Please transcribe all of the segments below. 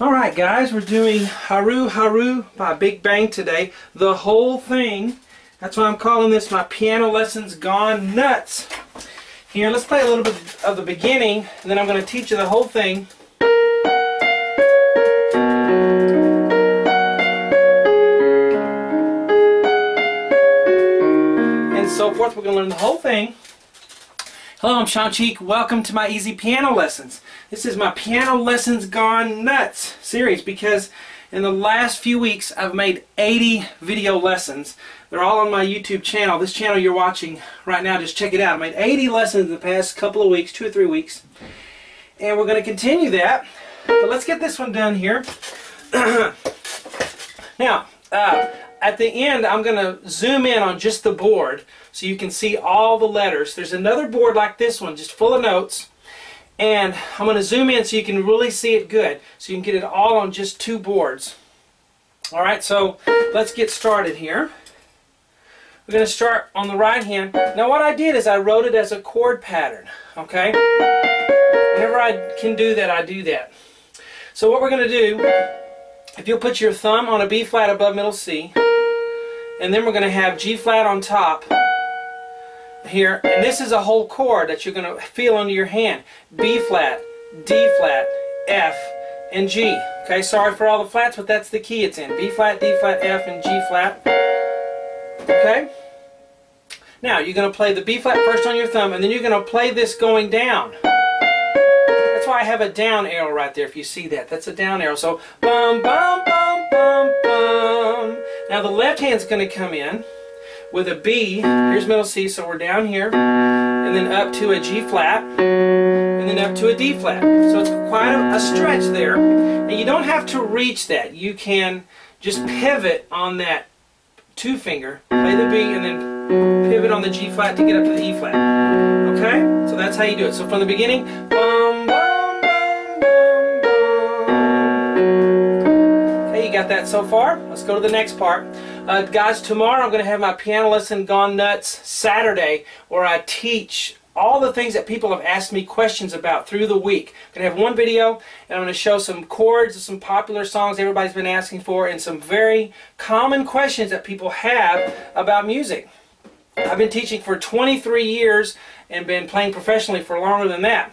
Alright guys, we're doing Haru Haru by Big Bang today. The whole thing. That's why I'm calling this my piano lessons gone nuts. Here, let's play a little bit of the beginning, and then I'm going to teach you the whole thing. And so forth. We're going to learn the whole thing. Hello, I'm Shawn. Welcome to my easy piano lessons. This is my piano lessons gone nuts series because in the last few weeks I've made 80 video lessons. They're all on my YouTube channel. This channel you're watching right now, just check it out. I made 80 lessons in the past couple of weeks, 2 or 3 weeks. And we're going to continue that. But let's get this one done here. Now, at the end, I'm going to zoom in on just the board so you can see all the letters. There's another board like this one, just full of notes. And I'm going to zoom in so you can really see it good. So you can get it all on just 2 boards. Alright, so let's get started here. We're going to start on the right hand. Now what I did is I wrote it as a chord pattern. Okay? Whenever I can do that, I do that. So what we're going to do, if you'll put your thumb on a B flat above middle C, and then we're going to have G flat on top here, and this is a whole chord that you're going to feel under your hand. B flat, D flat, F, and G. Okay, sorry for all the flats, but that's the key it's in. B flat, D flat, F, and G flat. Okay? Now, you're going to play the B flat first on your thumb, and then you're going to play this going down. That's why I have a down arrow right there, if you see that. That's a down arrow. So, bum, bum, bum, bum, bum. Now, the left hand's going to come in with a B. Here's middle C, so we're down here, and then up to a G flat, and then up to a D flat. So it's quite a stretch there. And you don't have to reach that. You can just pivot on that 2 finger, play the B, and then pivot on the G flat to get up to the E flat. Okay? So that's how you do it. So from the beginning, bum, bum, bum, bum, bum. Okay, you got that so far? Let's go to the next part. Guys, tomorrow I'm going to have my piano lesson gone nuts Saturday, where I teach all the things that people have asked me questions about through the week. I'm going to have one video, and I'm going to show some chords of some popular songs everybody's been asking for, and some very common questions that people have about music. I've been teaching for 23 years and been playing professionally for longer than that.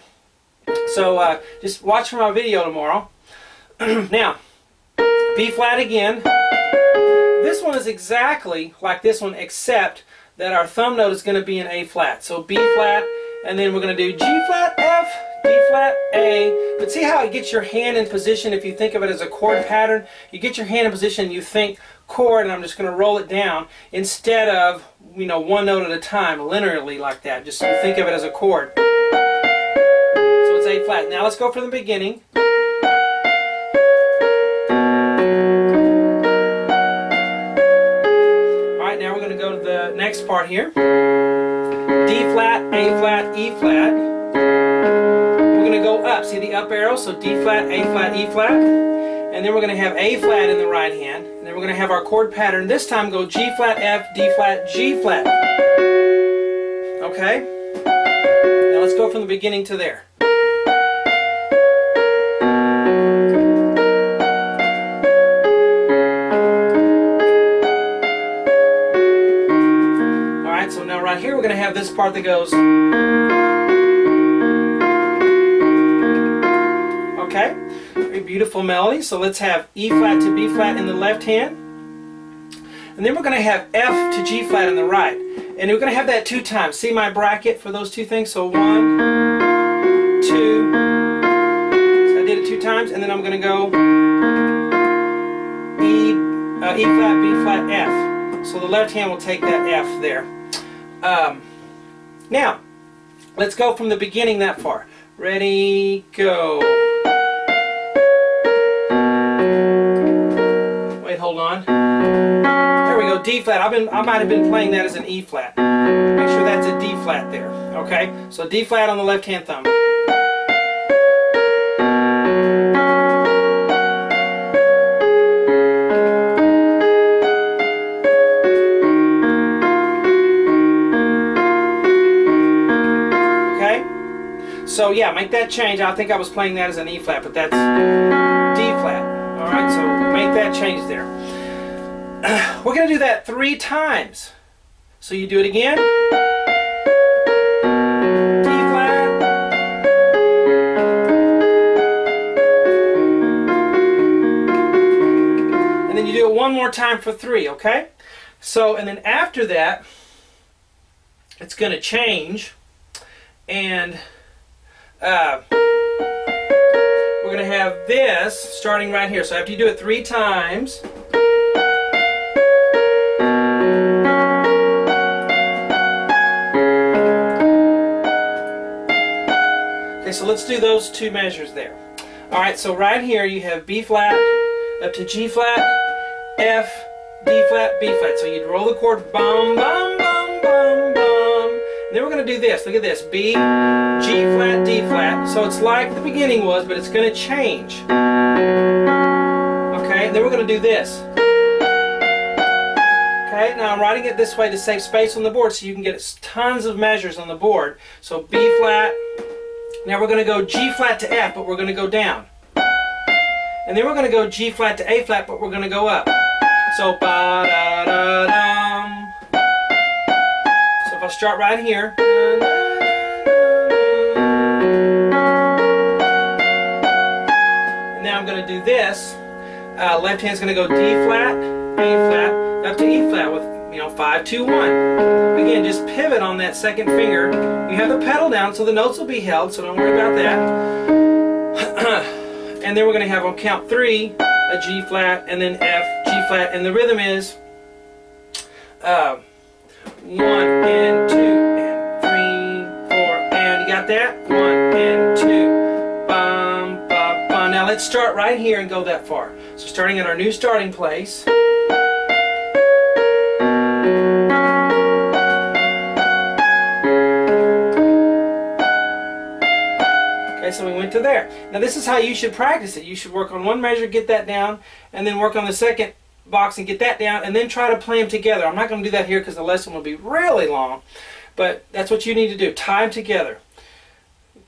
So just watch for my video tomorrow. Now, B flat again. This one is exactly like this one, except that our thumb note is going to be in A flat. So B flat, and then we're going to do G flat, F, D flat, A. But see how it gets your hand in position if you think of it as a chord pattern? You get your hand in position, you think chord, and I'm just going to roll it down instead of, you know, one note at a time, linearly like that. Just you think of it as a chord. So it's A flat. Now let's go from the beginning. Next part here, D flat, A flat, E flat. We're going to go up. See the up arrow? So D flat, A flat, E flat. And then we're going to have A flat in the right hand. And then we're going to have our chord pattern. This time go G flat, F, D flat, G flat. Okay? Now let's go from the beginning to there. Right here we're going to have this part that goes, okay, very beautiful melody. So let's have E flat to B flat in the left hand, and then we're going to have F to G flat in the right, and we're going to have that 2 times. See my bracket for those 2 things? So 1, 2, so I did it 2 times, and then I'm going to go E flat, B flat, F. So the left hand will take that F there. Now, let's go from the beginning that far. Ready, go. Wait, hold on. There we go, D flat. I might have been playing that as an E flat. Make sure that's a D flat there. Okay, so D flat on the left hand thumb. So So yeah, make that change. I think I was playing that as an E flat, but that's D flat. Alright, so make that change there. We're going to do that 3 times. So you do it again. D flat. And then you do it one more time for 3, okay? So, and then after that, it's going to change. And we're going to have this starting right here. So after you do it 3 times, okay, so let's do those 2 measures there. Alright, so right here you have B flat up to G flat, F, D flat, B flat. So you'd roll the chord, bum, bum, bum, bum, bum. And then we're going to do this. Look at this. B, G flat, D flat. So it's like the beginning was, but it's going to change. Okay, and then we're going to do this. Okay, now I'm writing it this way to save space on the board so you can get tons of measures on the board. So B flat. Now we're going to go G flat to F, but we're going to go down. And then we're going to go G flat to A flat, but we're going to go up. So ba-da-da-dum. So if I start right here. And now I'm going to do this. Left hand's going to go D flat, A flat, up to E flat with 5, 2, 1. Again, just pivot on that second finger. You have the pedal down, so the notes will be held, so don't worry about that. And then we're going to have on count 3 a G flat, and then F, G flat, and the rhythm is 1 and 2 and 3, 4, and you got that? 1 and 2, bum, bum, bum. Now let's start right here and go that far. So starting at our new starting place. So we went to there. Now this is how you should practice it. You should work on one measure, get that down, and then work on the second box and get that down, and then try to play them together. I'm not going to do that here because the lesson will be really long, but that's what you need to do. Tie them together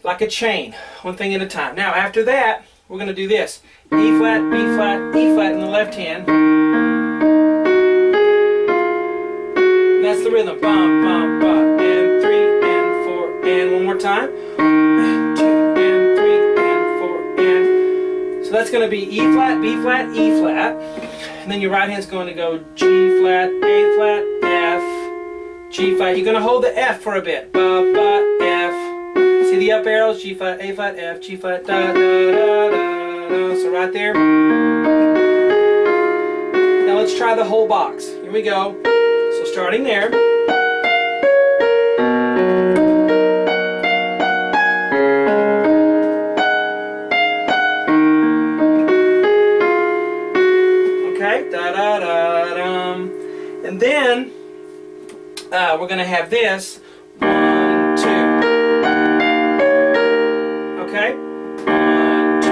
like a chain, one thing at a time. Now after that, we're going to do this. E flat, B flat, E flat in the left hand. And that's the rhythm. Bum, bum, bum, and 3, and 4, and one more time. So that's going to be E flat, B flat, E flat. And then your right hand's going to go G flat, A flat, F, G flat. You're going to hold the F for a bit. Ba, ba, F. See the up arrows? G flat, A flat, F, G flat, da, da, da, da, da. So right there. Now let's try the whole box. Here we go. So starting there. And then we're going to have this 1, 2. Okay? 1, 2.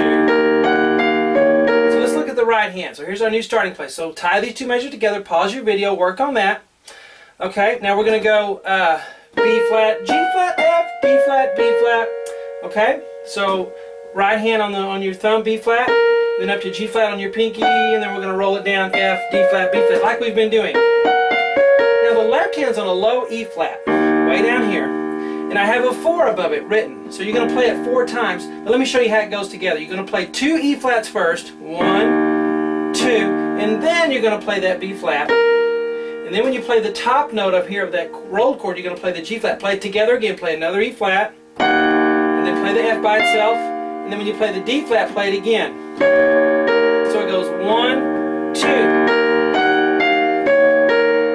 So let's look at the right hand. So here's our new starting place. So tie these 2 measures together, pause your video, work on that. Okay, now we're going to go B flat, G flat, F, B flat, B flat. Okay? So right hand on your thumb, B flat. Then up to G flat on your pinky, and then we're going to roll it down F, D flat, B flat, like we've been doing. Now the left hand's on a low E flat, way down here, and I have a 4 above it written. So you're going to play it 4 times. But let me show you how it goes together. You're going to play 2 E flats first, 1, 2, and then you're going to play that B flat. And then when you play the top note up here of that rolled chord, you're going to play the G flat. Play it together again, play another E flat, and then play the F by itself. And then when you play the D flat, play it again. So it goes 1, 2.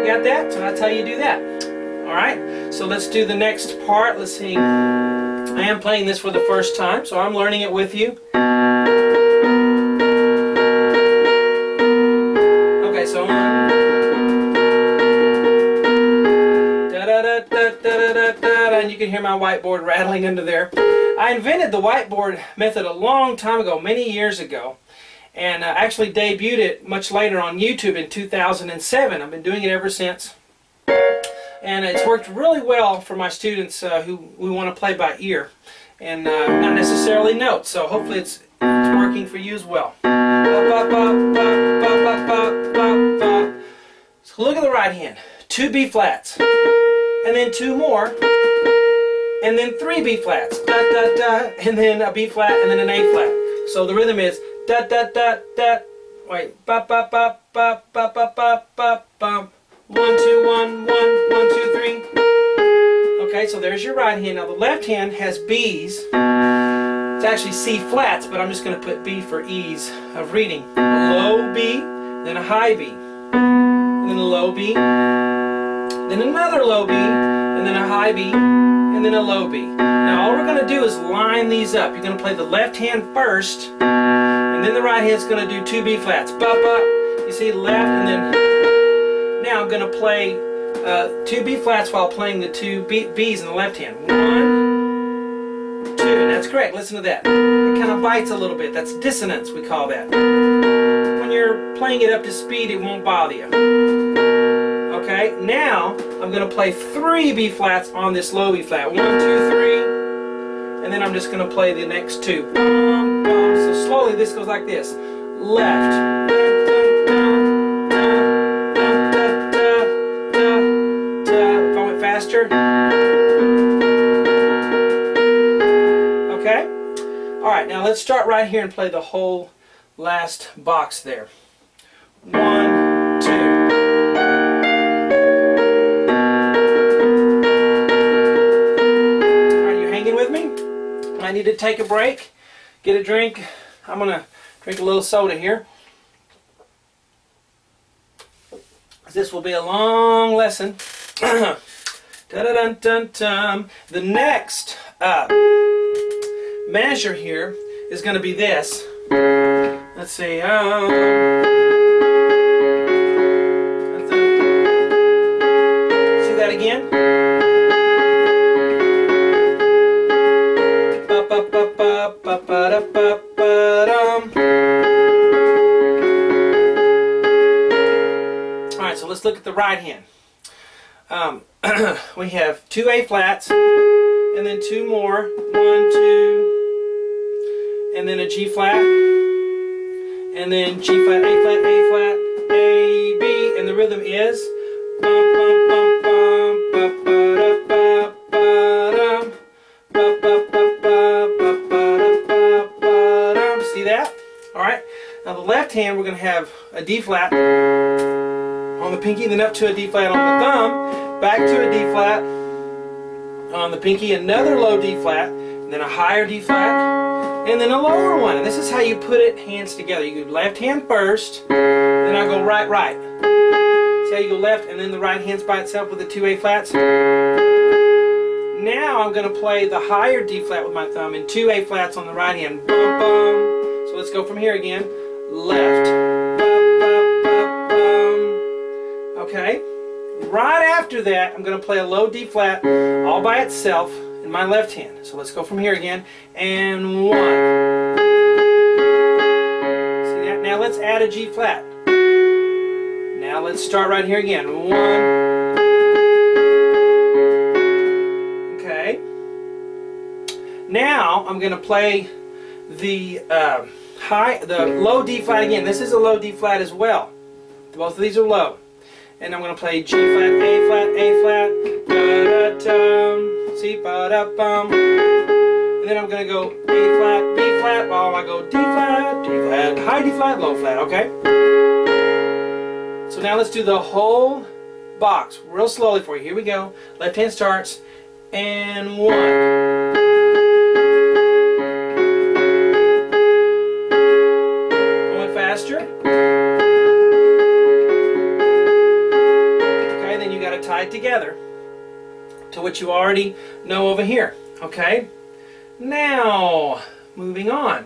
You got that? So that's how you do that. Alright, so let's do the next part. Let's see. I am playing this for the first time, so I'm learning it with you. Okay, so and you can hear my whiteboard rattling under there. I invented the whiteboard method a long time ago, many years ago, and actually debuted it much later on YouTube in 2007. I've been doing it ever since, and it's worked really well for my students who want to play by ear. and not necessarily notes. So hopefully it's working for you as well. Ba, ba, ba, ba, ba, ba, ba, ba. So look at the right hand. 2 B flats, and then 2 more, and then 3 B flats, da da da, and then a B flat, and then an A flat. So the rhythm is da da da da. Wait, ba ba ba ba ba ba ba ba ba. 1 2 1 1 1 2 3. Okay, so there's your right hand. Now the left hand has B's. It's actually C flats, but I'm just going to put B for ease of reading. A low B, then a high B, and then a low B, then another low B, and then a high B, and then a low B. Now all we're going to do is line these up. You're going to play the left hand first, and then the right hand's going to do 2 B flats. Ba ba. You see left, and then now I'm going to play 2 B flats while playing the 2 B's in the left hand. 1, 2, and that's correct. Listen to that. It kind of bites a little bit. That's dissonance, we call that. When you're playing it up to speed, it won't bother you. Okay, now I'm going to play 3 B flats on this low B flat. 1, 2, 3, and then I'm just going to play the next 2. Bum, bum. So slowly this goes like this. Left. If I went faster. Okay? Alright, now let's start right here and play the whole last box there. 1, 2. I need to take a break, get a drink. I'm going to drink a little soda here. This will be a long lesson. Da-da-dun-dun-dun. The next measure here is going to be this. Let's see. See that again? Alright, so let's look at the right hand. We have 2 A flats, and then 2 more. 1, 2, and then a G flat, and then G flat, A flat, A flat, A, B, and the rhythm is bum, bum, bum, bum, ba, ba, da, ba, ba, dum, ba, ba, ba, ba, ba, ba, da, ba, ba, dum. See that? Alright. Now the left hand, we're going to have a D flat on the pinky, then up to a D flat on the thumb, back to a D flat on the pinky, another low D flat, and then a higher D flat, and then a lower one. And this is how you put it hands together. You go left hand first, then I go right, right. See how you go left, and then the right hand's by itself with the 2 A flats? Now I'm going to play the higher D flat with my thumb and 2 A flats on the right hand. Bum, bum. So let's go from here again. Left. Bum, bum, bum, bum. Okay. Right after that, I'm going to play a low D flat all by itself in my left hand. So let's go from here again. And 1. See that? Now let's add a G flat. Now let's start right here again. 1. Okay. Now I'm going to play the low D flat again. This is a low D flat as well. Both of these are low. And I'm going to play G flat, A flat, A flat, da-da-dum, see, ba-da-bum. And then I'm going to go A flat, B flat, while I go D flat, high D flat, low flat, okay? So now let's do the whole box real slowly for you. Here we go. Left hand starts, and 1. Going faster. Tie it together to what you already know over here. Okay? Now, moving on.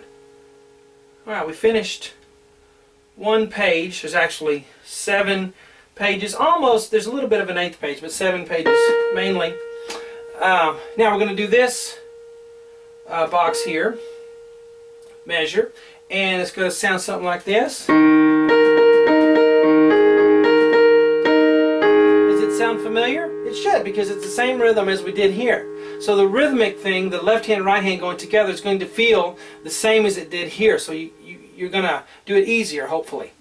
Alright, we finished one page. There's actually 7 pages. Almost, there's a little bit of an 8th page, but 7 pages mainly. Now we're going to do this box here, measure, and it's going to sound something like this. Sound familiar? familiar? It should, because it's the same rhythm as we did here. So the rhythmic thing, the left hand and right hand going together, is going to feel the same as it did here. So you're going to do it easier, hopefully.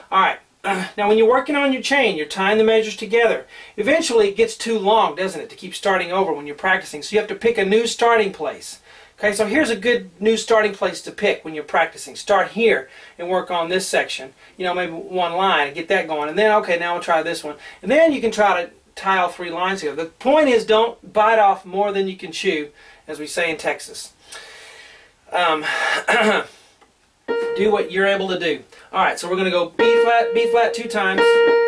Alright, now when you're working on your chain, you're tying the measures together. Eventually it gets too long, doesn't it, to keep starting over when you're practicing. So you have to pick a new starting place. Okay, so here's a good new starting place to pick when you're practicing. Start here and work on this section. You know, maybe one line and get that going. And then, okay, now we'll try this one. And then you can try to tie all 3 lines together. The point is, don't bite off more than you can chew, as we say in Texas. Do what you're able to do. Alright, so we're going to go B flat 2 times,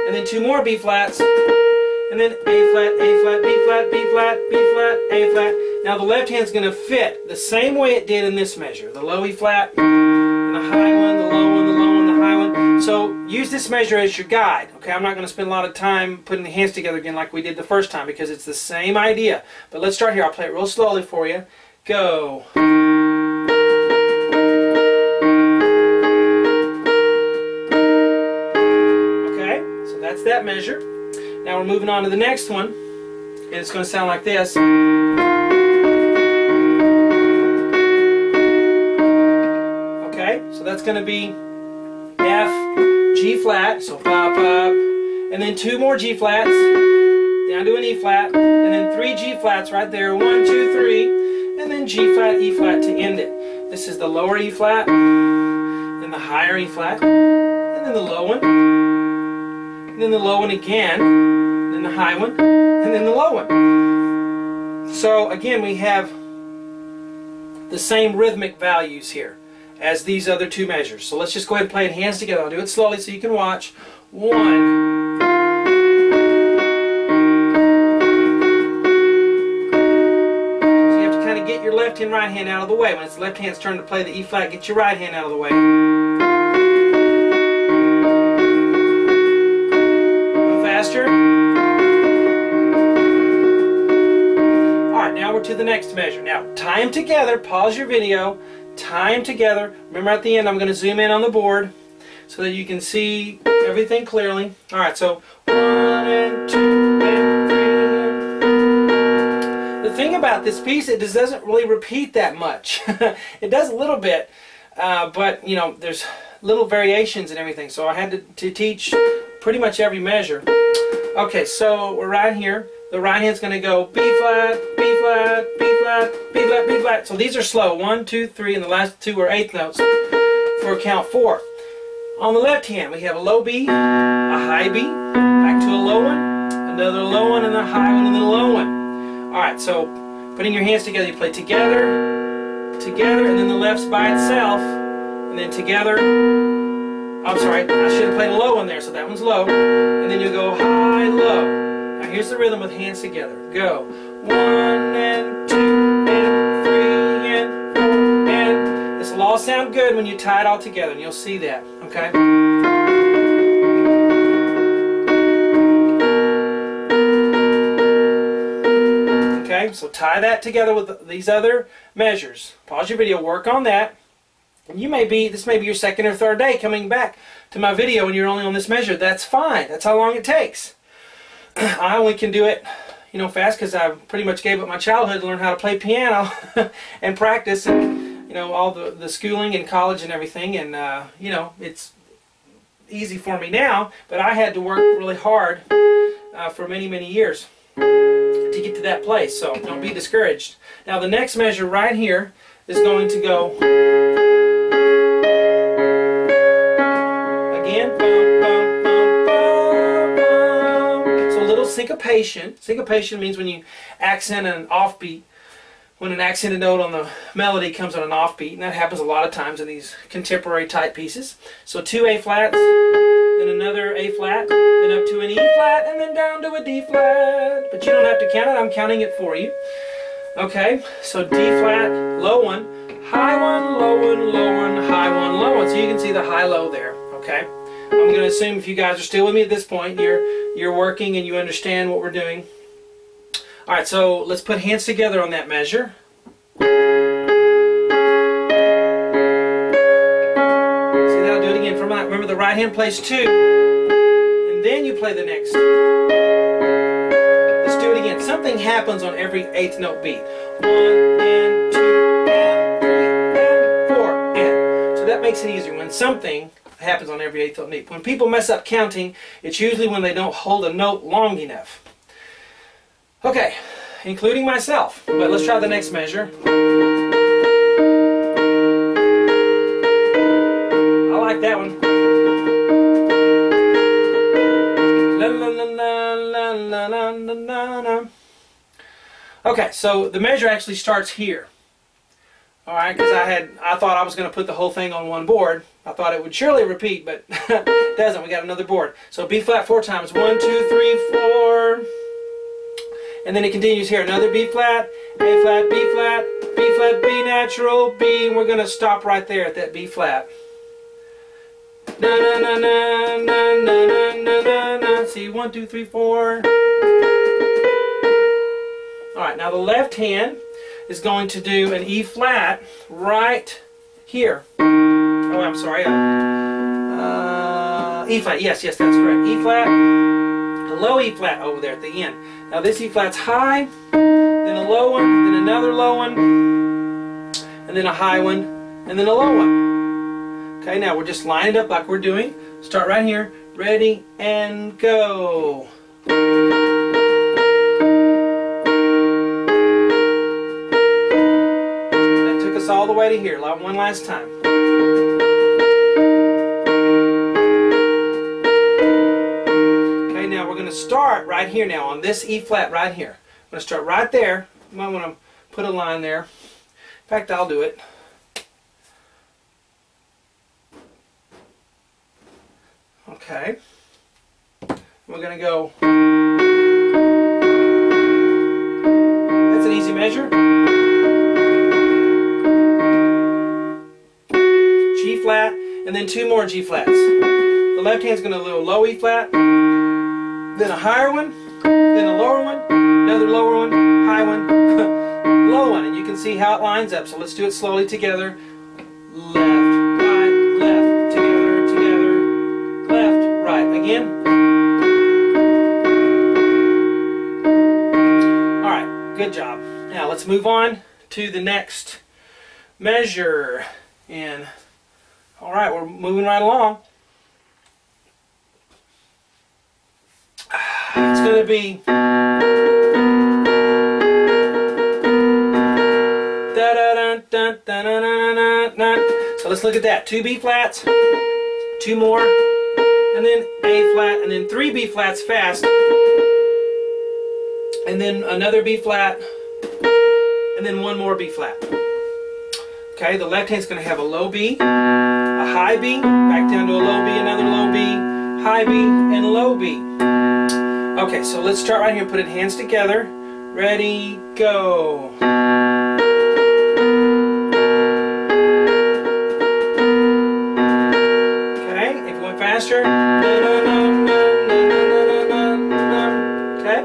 and then 2 more B flats, and then A flat, A flat, B flat, B flat, B flat, A flat. Now the left hand's going to fit the same way it did in this measure. The low E flat, and the high one, the low one, the low one, the high one. So use this measure as your guide. Okay, I'm not going to spend a lot of time putting the hands together again like we did the first time, because it's the same idea. But let's start here. I'll play it real slowly for you. Go. Okay, so that's that measure. Now we're moving on to the next one, and it's going to sound like this. Okay, so that's going to be F, G flat, so pop up, and then 2 more G flats, down to an E flat, and then 3 G flats right there, 1, 2, 3, and then G flat, E flat to end it. This is the lower E flat, then the higher E flat, and then the low one, and then the low one again, then the high one, and then the low one. So again, we have the same rhythmic values here as these other 2 measures. So let's just go ahead and play it hands together. I'll do it slowly so you can watch. 1. So you have to kind of get your left hand, right hand out of the way. When it's the left hand's turn to play the E flat, get your right hand out of the way. Faster. Alright, now we're to the next measure. Now, tie them together. Pause your video. Tie them together. Remember, at the end I'm going to zoom in on the board so that you can see everything clearly. Alright, so 1 and 2 and 3. The thing about this piece, it just doesn't really repeat that much. It does a little bit, but you know, there's little variations and everything, so I had to teach pretty much every measure. Okay, so we're right here. The right hand's going to go B flat, B flat, B flat, B flat, B flat. So these are slow. 1, 2, 3, and the last 2 are 8th notes for count 4. On the left hand, we have a low B, a high B, back to a low one, another low one, and a high one, and then a low one. Alright, so putting your hands together, you play together, together, and then the left's by itself, and then together. I'm sorry, I should have played a low one there, so that one's low. And then you go high, low. Now here's the rhythm with hands together. Go. 1 and 2 and 3 and 4 and... This will all sound good when you tie it all together, and you'll see that. Okay? Okay, so tie that together with these other measures. Pause your video, work on that. And this may be your 2nd or 3rd day coming back to my video and you're only on this measure. That's fine. That's how long it takes. I only can do it, you know, fast because I pretty much gave up my childhood to learn how to play piano and practice, and you know, all the schooling and college and everything. And you know, it's easy for me now, but I had to work really hard for many, many years to get to that place. So don't be discouraged. Now the next measure right here is going to go again, bum, bum, bum, bum, bum. So a little syncopation. Syncopation means when you accent an offbeat, when an accented note on the melody comes on an offbeat, and that happens a lot of times in these contemporary type pieces. So 2 A flats, then another A flat, then up to an E flat, and then down to a D flat. But you don't have to count it, I'm counting it for you. Okay, so D flat, low one, high one, low one, low one, high one, low one. So you can see the high-low there. Okay, I'm going to assume if you guys are still with me at this point, you're working and you understand what we're doing. All right, so let's put hands together on that measure. See that? I'll do it again. Remember, the right hand plays 2, and then you play the next. again. Something happens on every eighth note beat. 1 and 2 and 3 and 4 and. So that makes it easier when something happens on every eighth note beat. When people mess up counting, it's usually when they don't hold a note long enough. Okay, including myself. But let's try the next measure. I like that one. Okay, so the measure actually starts here. Alright, because I thought I was going to put the whole thing on one board. I thought it would surely repeat, but it doesn't. We got another board. So B flat 4 times. 1, 2, 3, 4. And then it continues here. Another B flat, A flat, B flat, B flat, B natural, B. And we're going to stop right there at that B flat. Na na na na na na na na na. See, 1, 2, 3, 4. Alright, now the left hand is going to do an E flat right here. Oh, I'm sorry. E flat. Yes, that's correct. E flat. A low E flat over there at the end. Now this E flat's high, then a low one, then another low one, and then a high one, and then a low one. Okay, now we're just lining it up like we're doing. Start right here. Ready and go. All the way to here, one last time. Okay, now we're going to start right here now on this E flat right here. I'm going to start right there. You might want to put a line there. In fact, I'll do it. Okay. We're going to go. That's an easy measure. Flat, and then 2 more G flats. The left hand's going to do a low E flat, then a higher one, then a lower one, another lower one, high one, low one, and you can see how it lines up. So let's do it slowly together. Left, right, left, together, together, left, right. Again. Alright, good job. Now let's move on to the next measure. And alright, we're moving right along. It's going to be so let's look at that. 2 B flats, 2 more, and then A flat, and then 3 B flats fast, and then another B flat, and then 1 more B flat. Okay, the left hand's going to have a low B, a high B, back down to a low B, another low B, high B, and low B. Okay, so let's start right here. Put it hands together. Ready, go. Okay, if you went faster. Okay,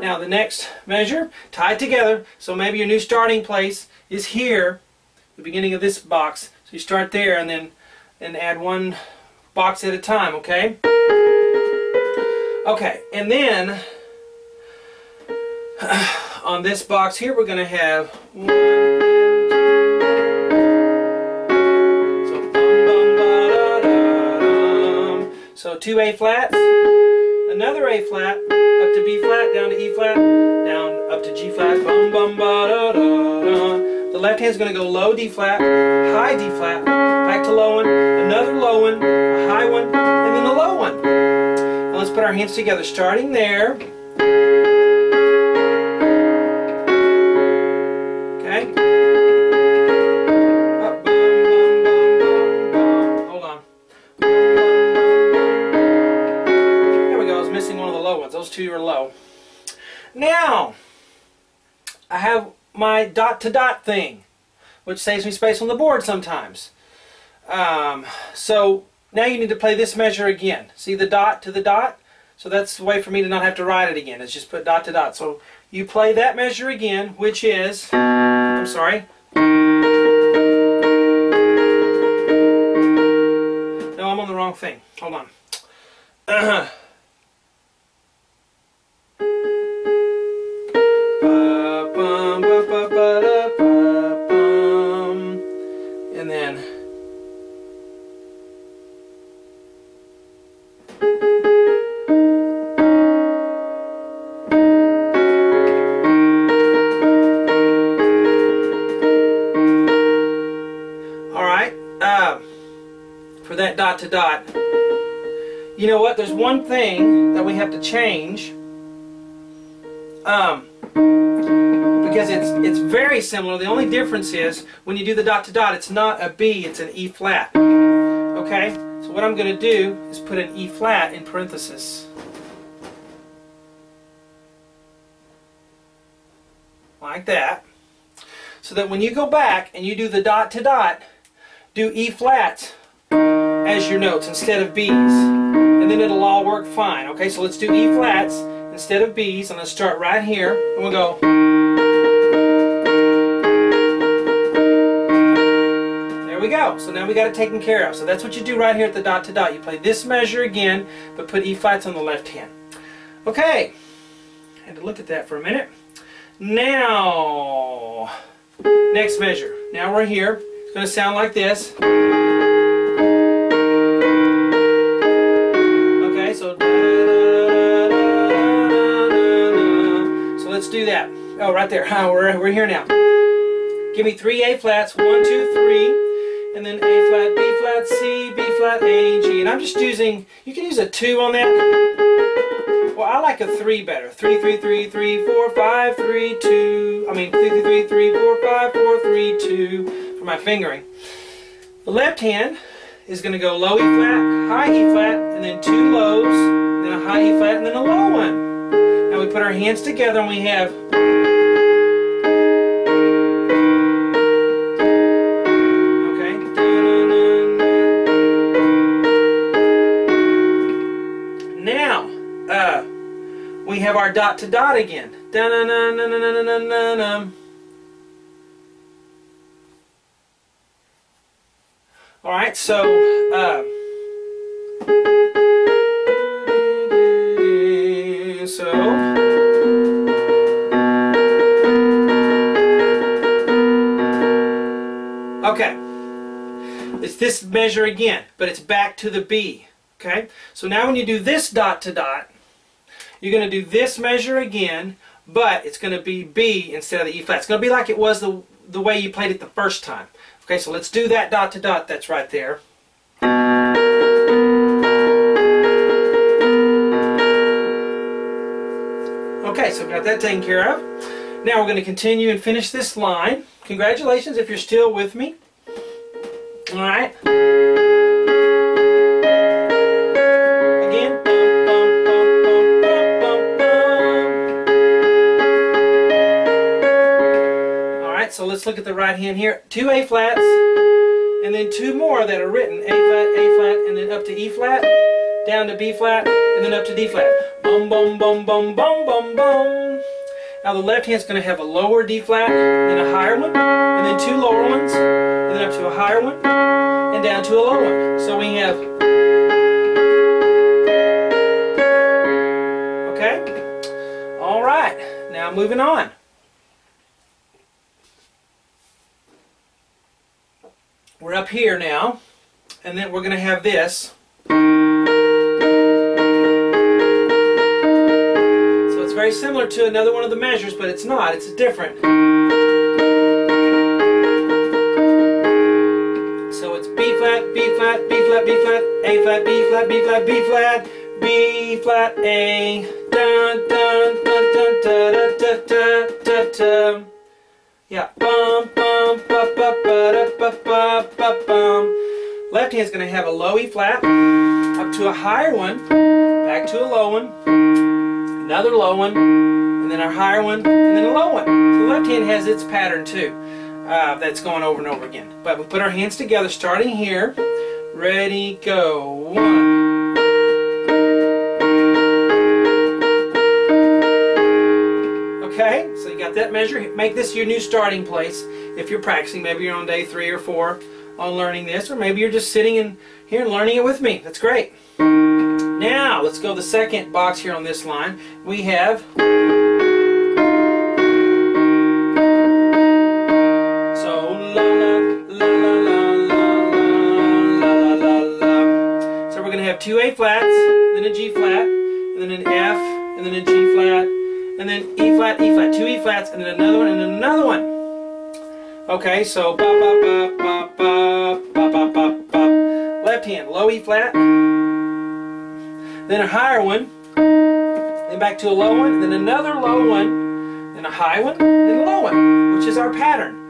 now the next measure, tied together. So maybe your new starting place is here, the beginning of this box. So you start there and then add 1 box at a time, okay? Okay, and then on this box here we're going to have 1 and 2. So bum bum ba da da dum. So 2 A flats, another A flat, up to B flat, down to E flat, down up to G flat, bum bum ba da da da. The left hand's going to go low D flat, high D flat, back to low one, another low one, a high one, and then a low one. Now let's put our hands together, starting there. Okay. Up, bum, bum, bum, bum, bum. Hold on. There we go. I was missing one of the low ones. Those 2 are low. Now, I have my dot-to-dot thing, which saves me space on the board sometimes. So now you need to play this measure again. See the dot to the dot? So that's the way for me to not have to write it again. It's just put dot to dot. So you play that measure again, which is, I'm sorry. No, I'm on the wrong thing. Hold on. For that dot to dot. You know what? There's one thing that we have to change. Because it's very similar. The only difference is when you do the dot to dot, it's not a B, it's an E flat. Okay? So what I'm going to do is put an E flat in parenthesis. Like that. So that when you go back and you do the dot to dot, do E flats as your notes instead of B's, and then it'll all work fine. Okay, so let's do E flats instead of B's. I'm going to start right here, and we'll go. There we go. So now we got it taken care of. So that's what you do right here at the dot to dot. You play this measure again, but put E flats on the left hand. Okay, I had to look at that for a minute. Now, next measure. Now we're here. It's going to sound like this. Let's do that. Oh, right there. We're here now. Give me 3 A flats. 1, 2, 3. And then A flat, B flat, C, B flat, A, G. And I'm just using, you can use a 2 on that. Well, I like a 3 better. 3, 3, 3, 3, 4, 5, 3, 2. I mean, 3, 3, 3, 3, 4, 5, 4, 3, 2 for my fingering. The left hand is going to go low E flat, high E flat, and then 2 lows, then a high E flat, and then a low one. Now we put our hands together and we have okay. Now we have our dot to dot again. All right, so okay, it's this measure again, but it's back to the B. Okay, so now when you do this dot to dot, you're going to do this measure again, but it's going to be B instead of the E flat. It's going to be like it was the way you played it the first time. Okay, so let's do that dot to dot that's right there. Okay, so got that taken care of. Now we're going to continue and finish this line. Congratulations if you're still with me. Alright. Again. Alright, so let's look at the right hand here. 2 A flats, and then 2 more that are written. A flat, and then up to E flat, down to B flat, and then up to D flat. Bum, bum, bum, bum, bum, bum, bum. Now the left hand's going to have a lower D flat, then a higher one, and then 2 lower ones, and then up to a higher one, and down to a low one. So we have, okay? Alright, now moving on. We're up here now, and then we're going to have this. Very similar to another one of the measures, but it's not. It's different. So it's B flat, B flat, B flat, B flat, A flat, B flat, B flat, B flat, B flat, A. Dun dun dun dun dun dun dun dun dun. Yeah. Bum bum ba ba ba ba ba ba bum. Left hand's going to have a low E flat, up to a higher one, back to a low one. Another low one, and then a higher one, and then a low one. The left hand has its pattern too, that's going over and over again. But we put our hands together, starting here. Ready, go. 1. Okay, so you got that measure. Make this your new starting place if you're practicing. Maybe you're on day 3 or 4 on learning this, or maybe you're just sitting in here and learning it with me. That's great. Now, let's go to the second box here on this line. We have so la la la la la la la la la la. So we're going to have two A flats, then a G flat, and then an F, and then a G flat, and then E flat, two E flats, and then another one, and then another one. Okay, so ba ba ba ba ba ba ba ba ba. Left hand, low E flat, then a higher one, then back to a low one, then another low one, then a high one, then a low one, which is our pattern.